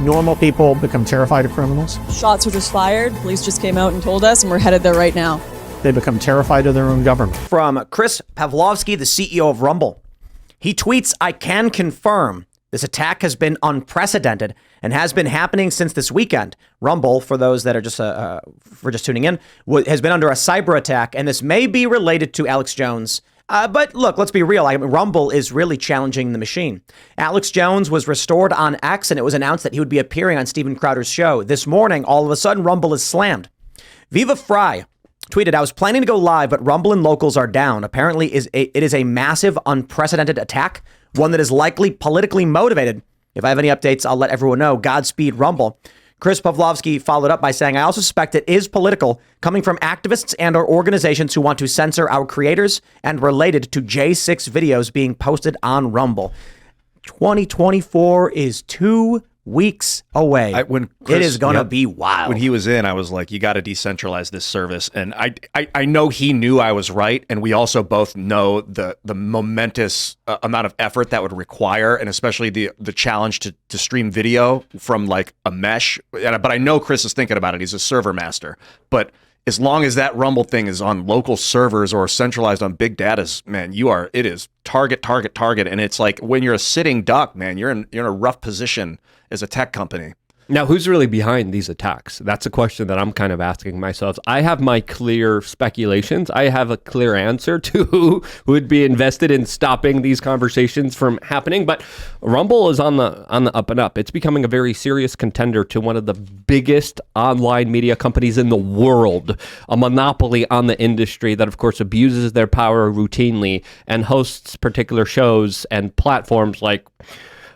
Normal people become terrified of criminals. Shots were just fired. Police just came out and told us, and we're headed there right now. They become terrified of their own government. From Chris Pavlovsky, the CEO of Rumble. He tweets, "I can confirm this attack has been unprecedented and has been happening since this weekend. Rumble, for those that are just tuning in, has been under a cyber attack, and this may be related to Alex Jones. But look, let's be real. Rumble is really challenging the machine. Alex Jones was restored on X, and it was announced that he would be appearing on Steven Crowder's show. This morning, all of a sudden, Rumble is slammed. Viva Fry tweeted, "I was planning to go live, but Rumble and locals are down. Apparently, it is a massive, unprecedented attack, one that is likely politically motivated. If I have any updates, I'll let everyone know. Godspeed, Rumble." Chris Pavlovsky followed up by saying, "I also suspect it is political, coming from activists and or organizations who want to censor our creators and related to J6 videos being posted on Rumble." 2024 is 2 weeks away. It is going to be wild. When he was in, I was like, you got to decentralize this service. And I know he knew I was right. And we also both know the momentous amount of effort that would require, and especially the challenge to stream video from like a mesh. But I know Chris is thinking about it. He's a server master. But as long as that Rumble thing is on local servers or centralized on big datas, man, it is target. And it's like when you're a sitting duck, man, you're in a rough position as a tech company. Now, who's really behind these attacks? That's a question that I'm kind of asking myself. I have my clear speculations. I have a clear answer to who would be invested in stopping these conversations from happening. But Rumble is on the up and up. It's becoming a very serious contender to one of the biggest online media companies in the world, a monopoly on the industry that, of course, abuses their power routinely and hosts particular shows and platforms like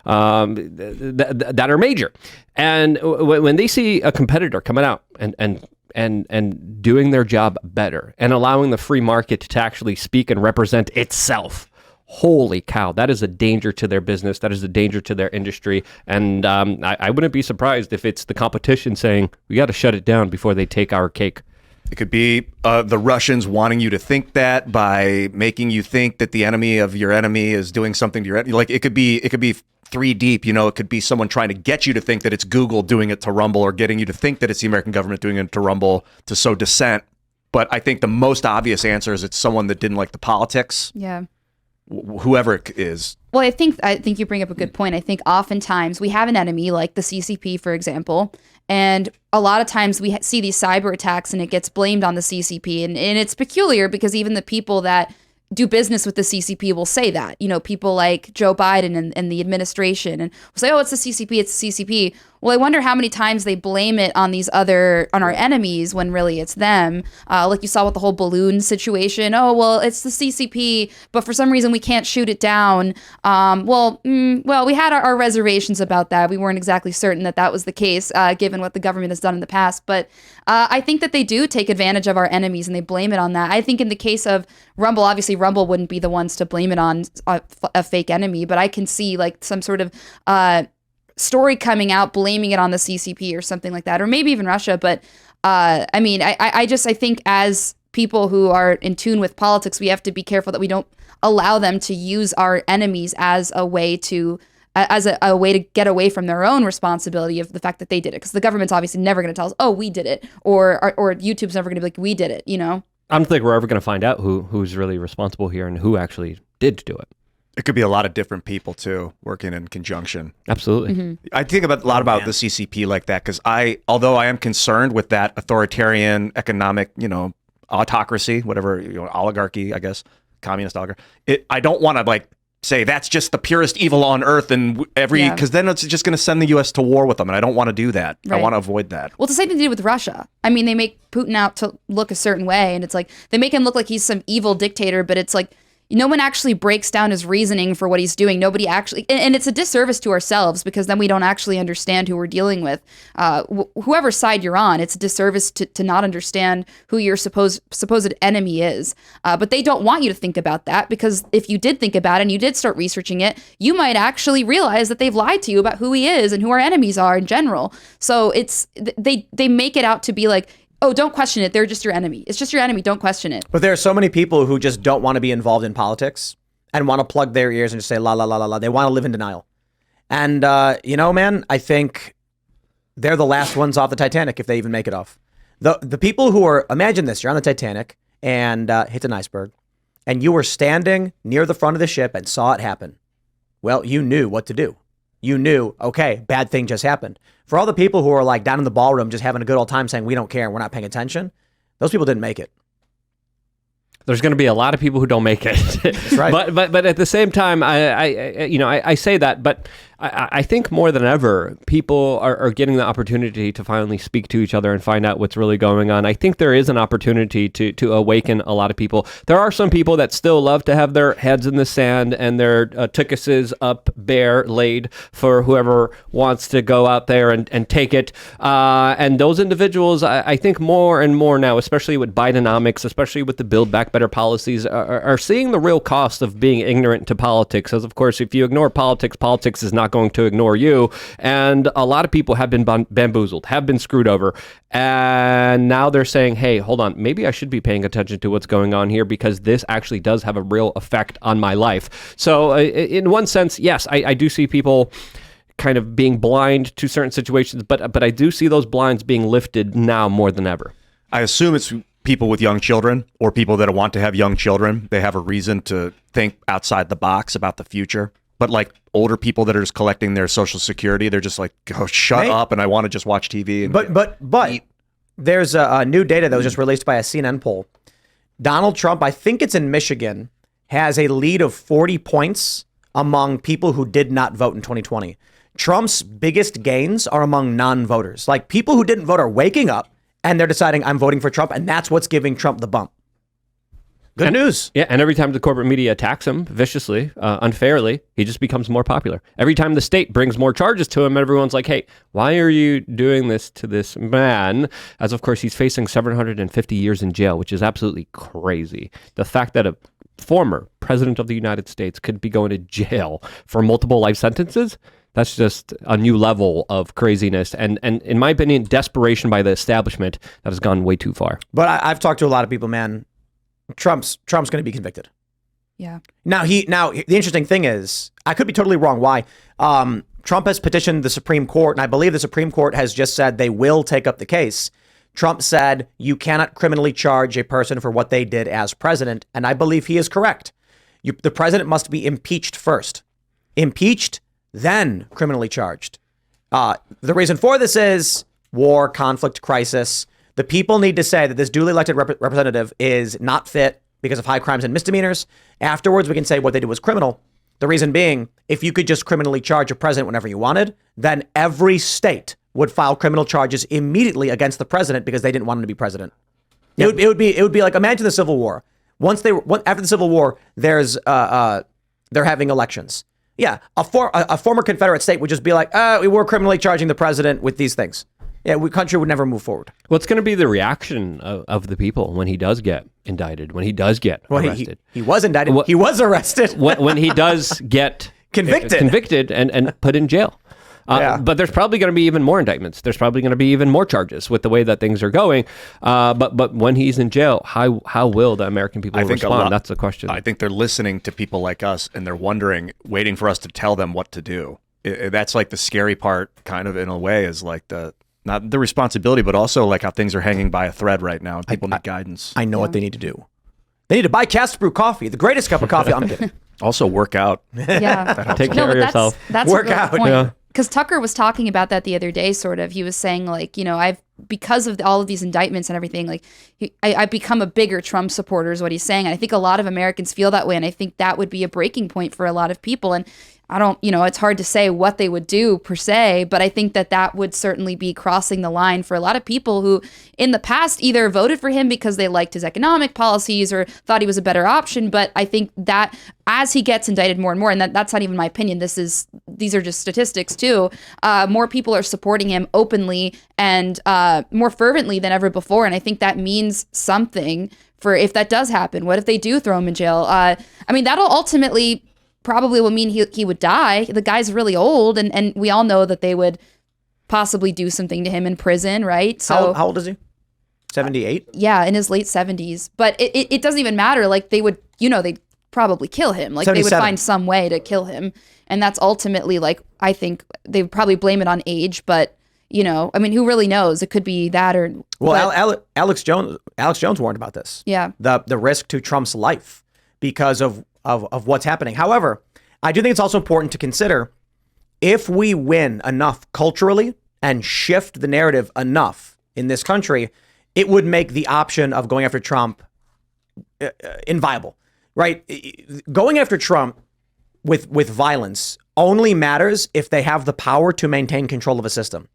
that are major. And when they see a competitor coming out and doing their job better and allowing the free market to actually speak and represent itself, holy cow, that is a danger to their business. That is a danger to their industry. And I wouldn't be surprised if it's the competition saying, we got to shut it down before they take our cake. It could be the Russians wanting you to think that by making you think that the enemy of your enemy is doing something to your enemy. Like it could be three deep, it could be someone trying to get you to think that it's Google doing it to Rumble, or getting you to think that it's the American government doing it to Rumble to sow dissent. But I think the most obvious answer is it's someone that didn't like the politics. Yeah. Whoever it is. Well, I think you bring up a good point. I think oftentimes we have an enemy like the CCP, for example, and a lot of times we see these cyber attacks and it gets blamed on the CCP. And it's peculiar because even the people that do business with the CCP will say that, people like Joe Biden and the administration, and will say, oh, it's the CCP, it's the CCP. Well, I wonder how many times they blame it on on our enemies when really it's them. Like you saw with the whole balloon situation. Oh, well, it's the CCP, but for some reason we can't shoot it down. Well, we had our reservations about that. We weren't exactly certain that was the case, given what the government has done in the past. But I think that they do take advantage of our enemies and they blame it on that. I think in the case of Rumble, obviously Rumble wouldn't be the ones to blame it on a fake enemy, but I can see like some sort of story coming out blaming it on the CCP or something like that, or maybe even Russia. But I think as people who are in tune with politics, we have to be careful that we don't allow them to use our enemies as a way to get away from their own responsibility of the fact that they did it, because the government's obviously never going to tell us, oh, we did it, or YouTube's never going to be like, we did it. I don't think we're ever going to find out who's really responsible here and who actually did do it. It could be a lot of different people too, working in conjunction. Absolutely. Mm-hmm. I think a lot about the CCP like that, because although I am concerned with that authoritarian economic, autocracy, whatever, oligarchy, I guess, communist oligarchy, I don't want to say that's just the purest evil on earth and because then it's just going to send the U.S. to war with them, and I don't want to do that. Right. I want to avoid that. Well, it's the same thing they did with Russia. I mean, they make Putin out to look a certain way, and it's like they make him look like he's some evil dictator, but it's like no one actually breaks down his reasoning for what he's doing. Nobody actually, and it's a disservice to ourselves because then we don't actually understand who we're dealing with. Whoever side you're on, it's a disservice to not understand who your supposed enemy is. But they don't want you to think about that, because if you did think about it and you did start researching it, you might actually realize that they've lied to you about who he is and who our enemies are in general. So they make it out to be like, oh, don't question it. They're just your enemy. It's just your enemy. Don't question it. But there are so many people who just don't want to be involved in politics and want to plug their ears and just say, la, la, la, la, la. They want to live in denial. And, man, I think they're the last ones off the Titanic if they even make it off. The people who are, imagine this, you're on the Titanic and hits an iceberg and you were standing near the front of the ship and saw it happen. Well, you knew what to do. You knew, okay, bad thing just happened. For all the people who are like down in the ballroom just having a good old time saying we don't care and we're not paying attention, those people didn't make it. There's going to be a lot of people who don't make it. That's right. But at the same time, I say that, but I think more than ever, people are getting the opportunity to finally speak to each other and find out what's really going on. I think there is an opportunity to awaken a lot of people. There are some people that still love to have their heads in the sand and their tuchuses up bare laid for whoever wants to go out there and take it. And those individuals, I think more and more now, especially with Bidenomics, especially with the Build Back Better policies, are seeing the real cost of being ignorant to politics. As of course, if you ignore politics, politics is not going to ignore you. And a lot of people have been bamboozled, have been screwed over. And now they're saying, hey, hold on, maybe I should be paying attention to what's going on here because this actually does have a real effect on my life. So in one sense, yes, I do see people kind of being blind to certain situations, but I do see those blinds being lifted now more than ever. I assume it's people with young children or people that want to have young children. They have a reason to think outside the box about the future. But like older people that are just collecting their Social Security, they're just like, oh, shut up, and I want to just watch TV. And But there's a new data that was just released by a CNN poll. Donald Trump, I think it's in Michigan, has a lead of 40 points among people who did not vote in 2020. Trump's biggest gains are among non-voters. Like people who didn't vote are waking up and they're deciding I'm voting for Trump, and that's what's giving Trump the bump. Good news. Yeah, and every time the corporate media attacks him viciously, unfairly, he just becomes more popular. Every time the state brings more charges to him, everyone's like, hey, why are you doing this to this man? As of course, he's facing 750 years in jail, which is absolutely crazy. The fact that a former president of the United States could be going to jail for multiple life sentences, that's just a new level of craziness. And in my opinion, desperation by the establishment that has gone way too far. But I've talked to a lot of people, man. Trump's going to be convicted. Yeah. Now the interesting thing is, I could be totally wrong. Why? Trump has petitioned the Supreme Court, and I believe the Supreme Court has just said they will take up the case. Trump said you cannot criminally charge a person for what they did as president, and I believe he is correct. The president must be impeached first. Impeached, then criminally charged. The reason for this is war, conflict, crisis. The people need to say that this duly elected representative is not fit because of high crimes and misdemeanors. Afterwards, we can say what they did was criminal. The reason being, if you could just criminally charge a president whenever you wanted, then every state would file criminal charges immediately against the president because they didn't want him to be president. Yep. It would be like, imagine the Civil War. After the Civil War, they're having elections. Yeah, a former Confederate state would just be like, we were criminally charging the president with these things. Yeah, country would never move forward. What's going to be the reaction of the people when he does get indicted, when he does get arrested? He was indicted. He was arrested. when he does get convicted and put in jail. But there's probably going to be even more indictments. There's probably going to be even more charges with the way that things are going. But when he's in jail, how will the American people respond? That's the question. I think they're listening to people like us, and they're wondering, waiting for us to tell them what to do. That's like the scary part, kind of, in a way, is like not the responsibility, but also like how things are hanging by a thread right now. And people need guidance. I know what they need to do. They need to buy Cast Brew coffee, the greatest cup of coffee. I'm kidding. Also, work out. Yeah. Take care of yourself. That's work a really out. point. Yeah. Because Tucker was talking about that the other day, sort of. He was saying, like, because of all of these indictments and everything, like, I've become a bigger Trump supporter is what he's saying. And I think a lot of Americans feel that way. And I think that would be a breaking point for a lot of people. And I don't, it's hard to say what they would do per se, but I think that would certainly be crossing the line for a lot of people who in the past either voted for him because they liked his economic policies or thought he was a better option. But I think that as he gets indicted more and more, and that's not even my opinion, these are just statistics too, more people are supporting him openly and more fervently than ever before. And I think that means something for if that does happen. What if they do throw him in jail? That'll ultimately probably will mean he would die. The guy's really old, and we all know that they would possibly do something to him in prison, right? So how old is he? 78? Yeah, in his late 70s. But it doesn't even matter. Like, they would, they'd probably kill him. Like, 77. They would find some way to kill him. And that's ultimately, like, I think they would probably blame it on age, but I mean, who really knows? It could be that or. Well, Alex Jones warned about this. Yeah. The risk to Trump's life because of what's happening. However, I do think it's also important to consider if we win enough culturally and shift the narrative enough in this country, it would make the option of going after Trump inviable, right? Going after Trump with violence only matters if they have the power to maintain control of a system.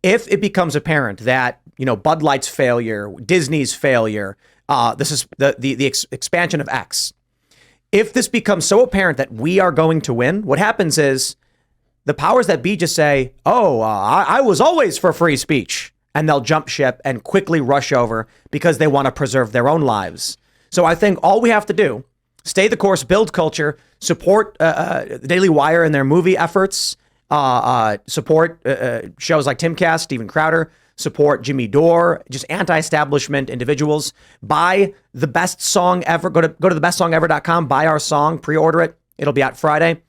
If it becomes apparent that, Bud Light's failure, Disney's failure, this is the expansion of X. If this becomes so apparent that we are going to win, what happens is the powers that be just say, I was always for free speech. And they'll jump ship and quickly rush over because they want to preserve their own lives. So I think all we have to do, stay the course, build culture, support the Daily Wire and their movie efforts, support shows like Timcast, Steven Crowder, support Jimmy Dore, just anti-establishment individuals. Buy the best song ever. Go to thebestsongever.com, buy our song, pre-order it. It'll be out Friday.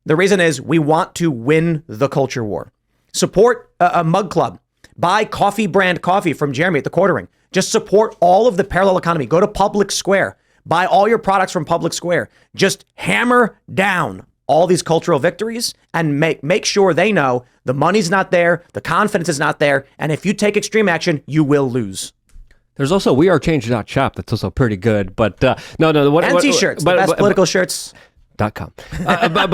The reason is we want to win the culture war. Support a mug club. Buy coffee brand coffee from Jeremy at the Quartering. Just support all of the parallel economy. Go to Public Square. Buy all your products from Public Square. Just hammer down all these cultural victories and make sure they know the money's not there, the confidence is not there, and if you take extreme action, you will lose. There's also wearechange.shop that's also pretty good, but no. And t-shirts, the best political shirts. .com. But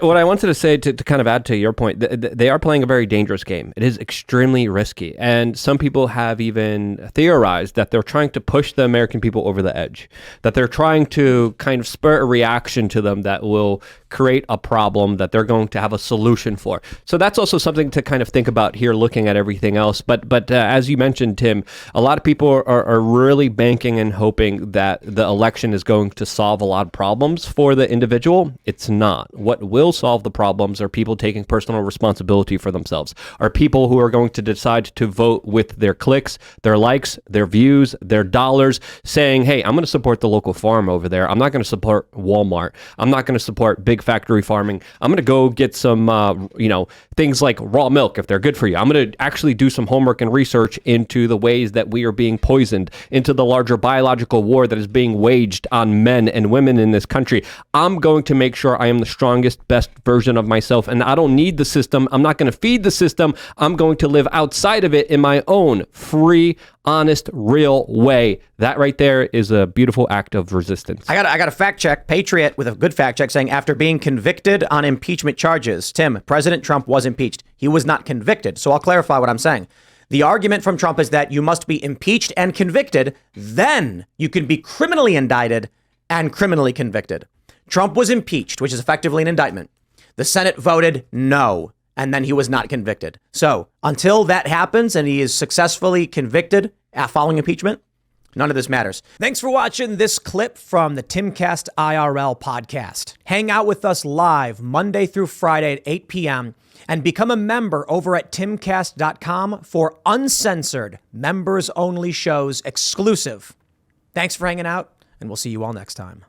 what I wanted to say to kind of add to your point, they are playing a very dangerous game. It is extremely risky. And some people have even theorized that they're trying to push the American people over the edge, that they're trying to kind of spur a reaction to them that will create a problem that they're going to have a solution for. So that's also something to kind of think about here, looking at everything else. But as you mentioned, Tim, a lot of people are really banking and hoping that the election is going to solve a lot of problems for the individual. It's not. What will solve the problems are people taking personal responsibility for themselves, are people who are going to decide to vote with their clicks, their likes, their views, their dollars, saying, hey, I'm going to support the local farm over there. I'm not going to support Walmart. I'm not going to support big factory farming. I'm going to go get some, things like raw milk if they're good for you. I'm going to actually do some homework and research into the ways that we are being poisoned, into the larger biological war that is being waged on men and women in this country. I'm going to make sure I am the strongest, best version of myself, and I don't need the system. I'm not going to feed the system. I'm going to live outside of it in my own free, honest, real way. That right there is a beautiful act of resistance. I got a fact check, Patriot with a good fact check saying after being convicted on impeachment charges, Tim, President Trump was impeached. He was not convicted. So I'll clarify what I'm saying. The argument from Trump is that you must be impeached and convicted, then you can be criminally indicted and criminally convicted. Trump was impeached, which is effectively an indictment. The Senate voted no, and then he was not convicted. So until that happens and he is successfully convicted following impeachment, none of this matters. Thanks for watching this clip from the Timcast IRL podcast. Hang out with us live Monday through Friday at 8 p.m. and become a member over at timcast.com for uncensored, members-only shows exclusive. Thanks for hanging out, and we'll see you all next time.